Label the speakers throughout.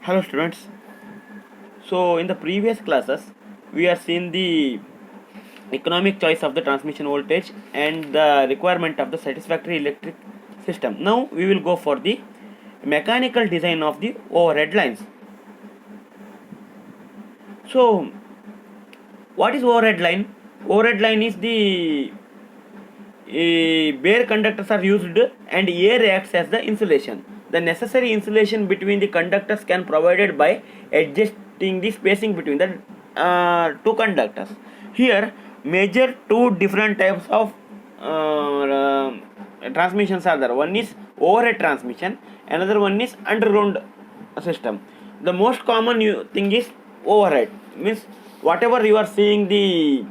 Speaker 1: Hello students. So in the previous classes we have seen the economic choice of the transmission voltage and the requirement of the satisfactory electric system. Now we will go for the mechanical design of the overhead lines. So what is overhead line? Overhead line is the bare conductors are used and air acts as the insulation. The necessary insulation between the conductors can provided by adjusting the spacing between the two conductors. Here, major two different types of transmissions are there. One is overhead transmission, another one is underground system. The most common thing is overhead, means whatever you are seeing the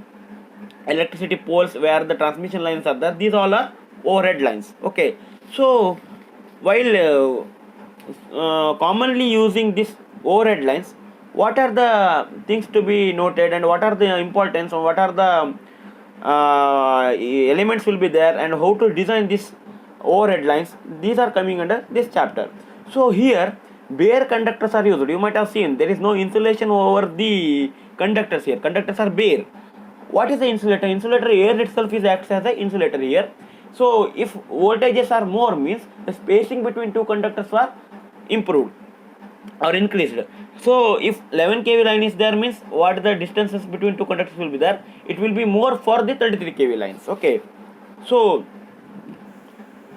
Speaker 1: electricity poles where the transmission lines are there, these all are overhead lines. Okay, so while commonly using this overhead lines, what are the things to be noted and what are the importance or what are the elements will be there and how to design this overhead lines, these are coming under this chapter. So here bare conductors are used. You might have seen there is no insulation over the conductors here. Conductors are bare. What is the insulator? Insulator, air itself is acts as an insulator here. So if voltages are more, means the spacing between two conductors are improved or increased. So if 11 kV line is there, means what the distances between two conductors will be there, it will be more for the 33 kV lines. Okay, so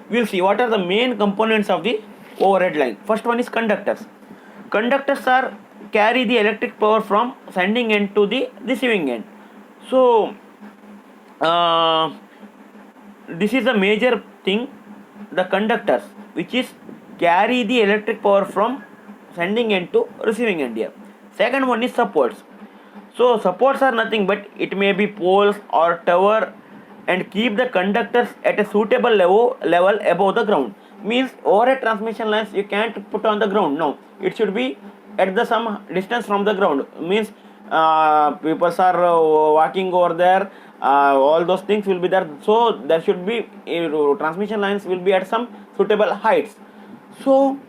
Speaker 1: we'll see what are the main components of the overhead line. First one is conductors. Conductors are carry the electric power from sending end to the receiving end. So this is a major thing, the conductors which is carry the electric power from sending end to receiving end here. Second one is supports. So supports are nothing but it may be poles or tower and keep the conductors at a suitable level above the ground. Means overhead transmission lines you can't put on the ground. No, it should be at the some distance from the ground. Means people are walking over there, all those things will be there. So there should be transmission lines will be at some suitable heights. So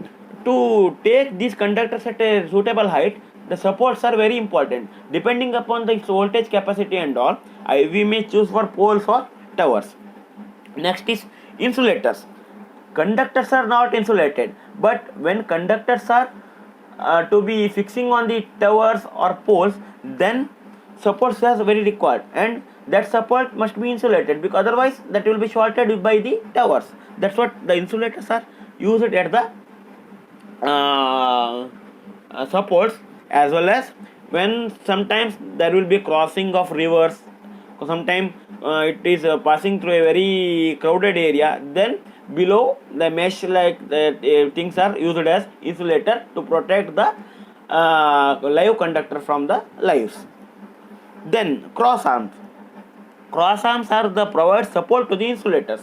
Speaker 1: to take these conductors at a suitable height, the supports are very important. Depending upon the voltage capacity and all, we may choose for poles or towers. Next is insulators. Conductors are not insulated, but when conductors are to be fixing on the towers or poles, then supports are very required, and that support must be insulated because otherwise that will be shorted by the towers. That's what the insulators are used at the supports, as well as when sometimes there will be crossing of rivers, sometimes it is passing through a very crowded area, then below the mesh like things are used as insulator to protect the live conductor from the lives. Then cross arms. Cross arms are the provide support to the insulators.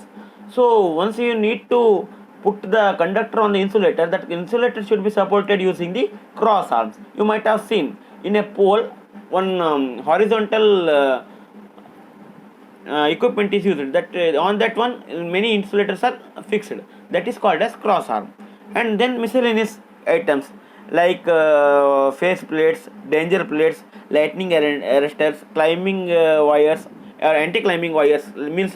Speaker 1: So once you need to put the conductor on the insulator, that insulator should be supported using the cross arms. You might have seen in a pole one horizontal equipment is used, that on that one many insulators are fixed, that is called as cross arm. And then miscellaneous items like face plates, danger plates, lightning arresters, climbing wires or anti-climbing wires. Means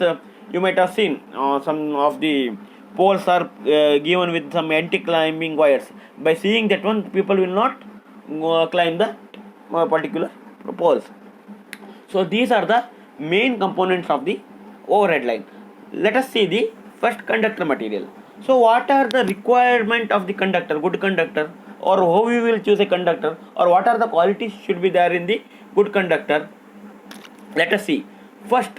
Speaker 1: you might have seen some of the poles are given with some anti-climbing wires. By seeing that one, people will not climb the particular poles. So these are the main components of the overhead line. Let us see the first conductor material. So what are the requirement of the conductor, good conductor, or how we will choose a conductor, or what are the qualities should be there in the good conductor? Let us see. First,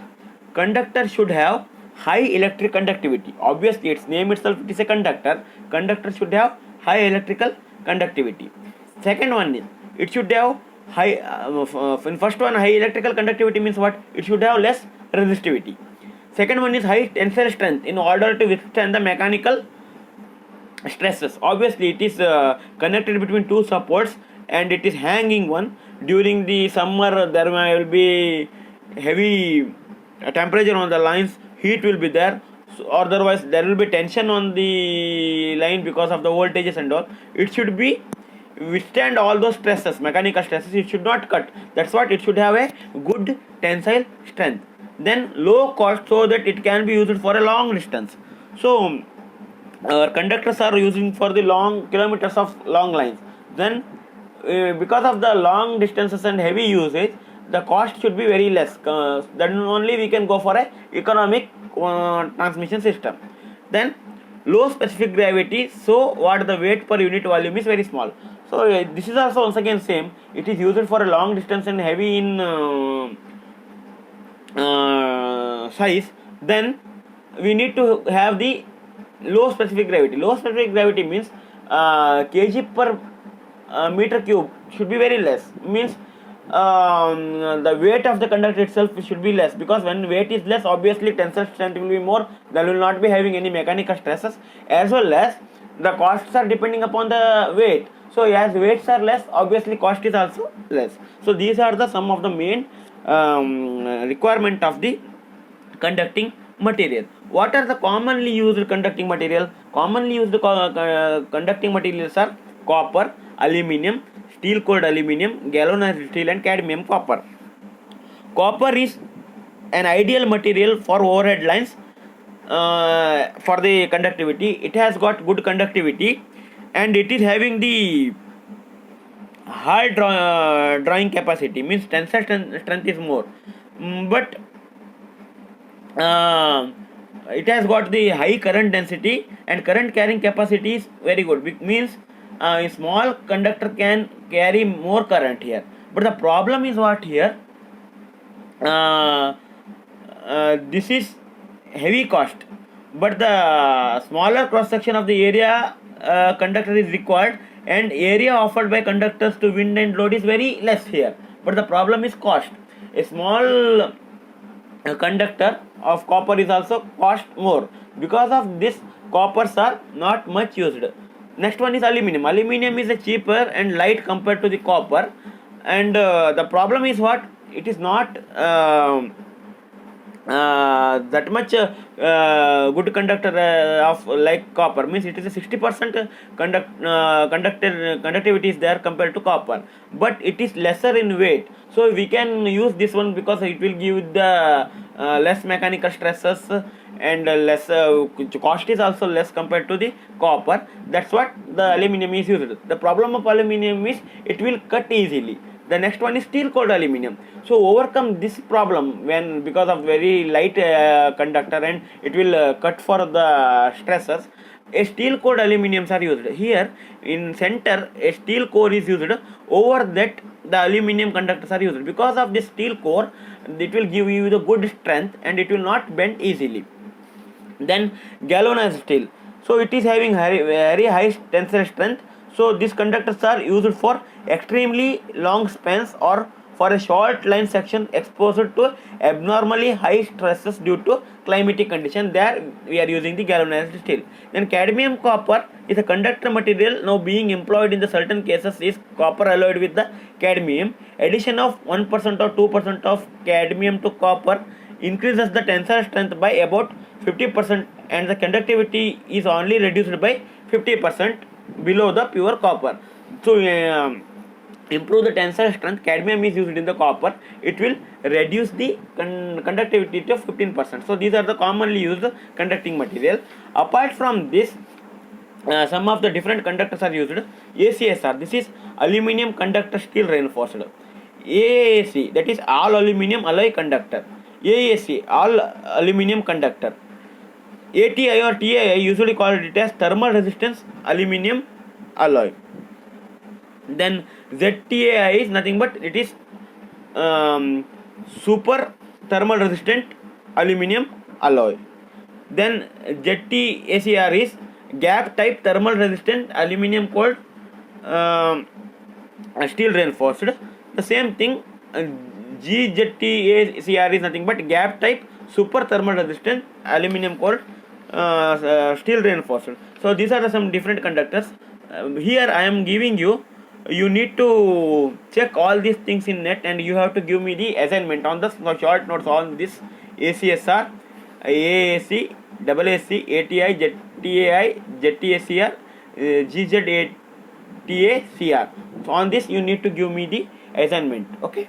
Speaker 1: conductor should have high electric conductivity. Obviously its name itself, it is a conductor. Conductor should have high electrical conductivity. Second one is it should have high in first one, high electrical conductivity means what? It should have less resistivity. Second one is high tensile strength in order to withstand the mechanical stresses. Obviously it is connected between two supports and it is hanging one. During the summer there will be heavy temperature on the lines, heat will be there, so otherwise there will be tension on the line because of the voltages and all. It should be withstand all those stresses, mechanical stresses. It should not cut. That's what it should have a good tensile strength. Then low cost, so that it can be used for a long distance. So conductors are using for the long kilometers of long lines. Then because of the long distances and heavy usage, the cost should be very less. Then only we can go for a economic transmission system. Then low specific gravity, so what the weight per unit volume is very small. So this is also once again same. It is used for a long distance and heavy in size. Then we need to have the low specific gravity. Low specific gravity means kg per meter cube should be very less. Means the weight of the conductor itself should be less, because when weight is less, obviously tensile strength will be more. There will not be having any mechanical stresses, as well as the costs are depending upon the weight. So as weights are less, obviously cost is also less. So these are the some of the main requirement of the conducting material. What are the commonly used conducting material? Commonly used conducting materials are copper, aluminium, steel cored aluminium, galvanized steel, and cadmium copper. Copper is an ideal material for overhead lines for the conductivity. It has got good conductivity, and it is having the high drawing capacity, means tensile strength is more. But it has got the high current density, and current carrying capacity is very good. Means a small conductor can carry more current here. But the problem is what here? This is heavy cost, but the smaller cross section of the area conductor is required, and area offered by conductors to wind and load is very less here. But the problem is cost. A small conductor of copper is also cost more. Because of this, coppers are not much used. Next one is aluminium. Aluminium is a cheaper and light compared to the copper, and the problem is what? It is not that much good conductor of like copper. Means it is a 60% conductivity is there compared to copper, but it is lesser in weight. So we can use this one because it will give the less mechanical stresses, and less cost is also less compared to the copper. That's what the aluminium is used. The problem of aluminium is it will cut easily. The next one is steel cored aluminium. So overcome this problem, when because of very light conductor, and it will cut for the stresses, a steel cored aluminiums are used. Here in center a steel core is used, over that the aluminium conductors are used. Because of this steel core, it will give you the good strength and it will not bend easily. Then galvanized steel, so it is having very high tensile strength. So these conductors are used for extremely long spans or for a short line section exposed to abnormally high stresses due to climatic condition. There we are using the galvanized steel. Then cadmium copper is a conductor material now being employed in the certain cases is copper alloyed with the cadmium. Addition of 1% or 2% of cadmium to copper increases the tensile strength by about 50%, and the conductivity is only reduced by 50% below the pure copper. So improve the tensile strength, cadmium is used in the copper. It will reduce the conductivity to 15%. So these are the commonly used conducting material. Apart from this, some of the different conductors are used. ACSR, this is aluminium conductor steel reinforced. AAC, that is all aluminium alloy conductor. AAC, all aluminium conductor. ATI or TII, usually called it as thermal resistance aluminium alloy. Then ZTAI is nothing but it is super thermal resistant aluminium alloy. Then ZTACR is gap type thermal resistant aluminium cold steel reinforced. The same thing, GZTACR is nothing but gap type super thermal resistant aluminium cold steel reinforced. So these are some different conductors. Here I am giving you. You need to check all these things in net, and you have to give me the assignment on the short notes on this ACSR, AAC, AAC, ATI, ZTAI, ZTACR, GZTACR, TACR. So on this you need to give me the assignment. Okay.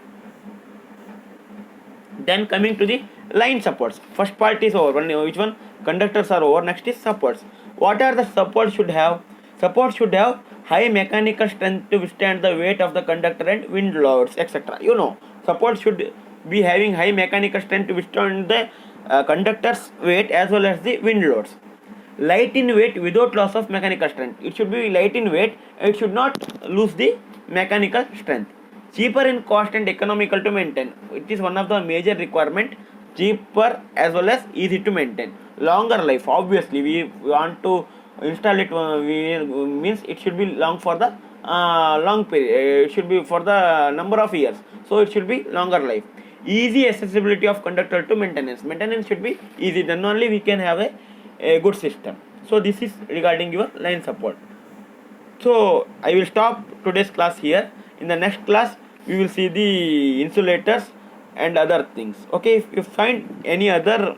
Speaker 1: Then coming to the line supports. First part is over. Which one? Conductors are over. Next is supports. What are the supports should have? Support should have high mechanical strength to withstand the weight of the conductor and wind loads, etc. You know, support should be having high mechanical strength to withstand the conductor's weight as well as the wind loads. Light in weight without loss of mechanical strength. It should be light in weight. It should not lose the mechanical strength. Cheaper in cost and economical to maintain. It is one of the major requirement. Cheaper as well as easy to maintain. Longer life. Obviously, we want to install it. Means it should be long for the long period. It should be for the number of years. So it should be longer life. Easy accessibility of conductor to maintenance. Maintenance should be easy. Then only we can have a good system. So this is regarding your line support. So I will stop today's class here. In the next class we will see the insulators and other things. Okay, if you find any other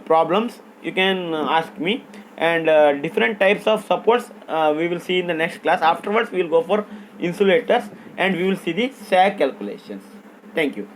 Speaker 1: problems you can ask me, and different types of supports we will see in the next class. Afterwards we will go for insulators and we will see the SAG calculations. Thank you.